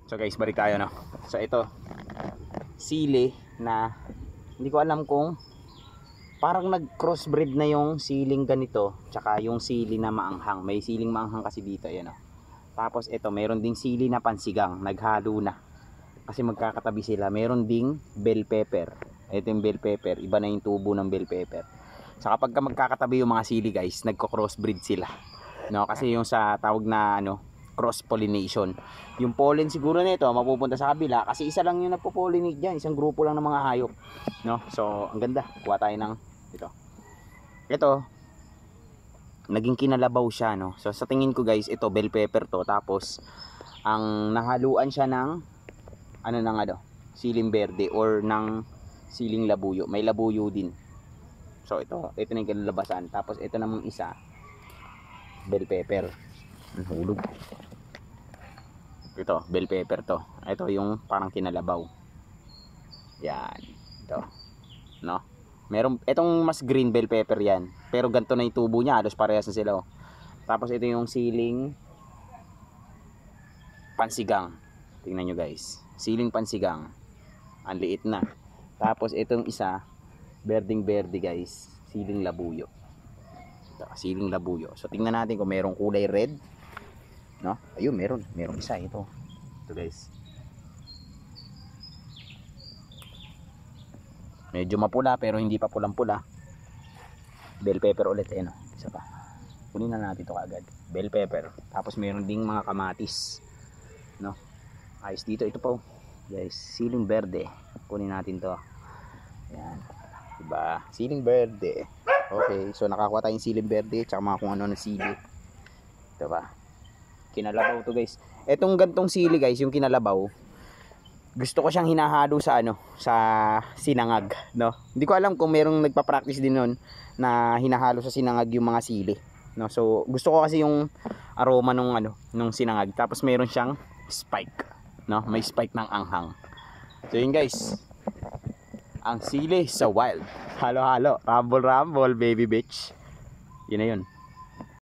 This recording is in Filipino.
So guys, balik tayo no. So ito, sili na hindi ko alam kung parang nag crossbreed na yung siling ganito tsaka yung sili na maanghang. May siling maanghang kasi dito, ayan o. Tapos ito, meron ding sili na pansigang, naghalo na. Kasi magkakatabi sila. Meron ding bell pepper. Ito yung bell pepper, iba na yung tubo ng bell pepper. Saka pagka magkakatabi yung mga sili guys, nagko-crossbreed sila. No, kasi yung sa tawag na ano, cross pollination. Yung pollen siguro nito mapupunta sa kabila kasi isa lang yung nagpo-pollinate diyan, isang grupo lang ng mga hayop, no? So, ang ganda. Kuha tayo ng ito naging kinalabaw siya, no? So sa tingin ko guys, ito bell pepper to, tapos ang nahaluan siya ng ano nang ano, siling berde or ng siling labuyo, may labuyo din. So ito na yung kinalabasan, tapos ito namang isa bell pepper. Ang hulog. Ito bell pepper to, ito yung parang kinalabaw. Yan, ito, no? Meron itong mas green bell pepper yan. Pero ganito na yung tubo niya, halos parehas na sila oh. Tapos ito yung siling pansigang. Tingnan nyo guys. Siling pansigang. Ang liit na. Tapos itong isa, berding berde guys. Siling labuyo. Ito, siling labuyo. So tingnan natin kung merong kulay red. No? Ayun, merong isa ito. Ito guys. Medyo mapula pero hindi pa pulang-pula. Bell pepper ulit eh no. Isa pa. Kunin na natin ito kaagad. Bell pepper. Tapos meron ding mga kamatis. No. Ayos dito ito po. Guys, siling berde. Kunin natin 'to. Yan. Diba? Siling berde. Okay, so nakakuha tayong siling berde tsaka mga kung ano na sili. Ito ba? Kinalabaw to guys. Etong gantong sili guys, yung kinalabaw, gusto ko siyang hinahalo sa ano, sa sinangag, no? Hindi ko alam kung merong nagpa-practice din noon na hinahalo sa sinangag yung mga sili, no? So, gusto ko kasi yung aroma nung ano, nung sinangag. Tapos meron siyang spike, no? May spike ng anghang. So, yun guys. Ang sili sa wild. Halo-halo, rumble-rumble, baby bitch. Yun na yun.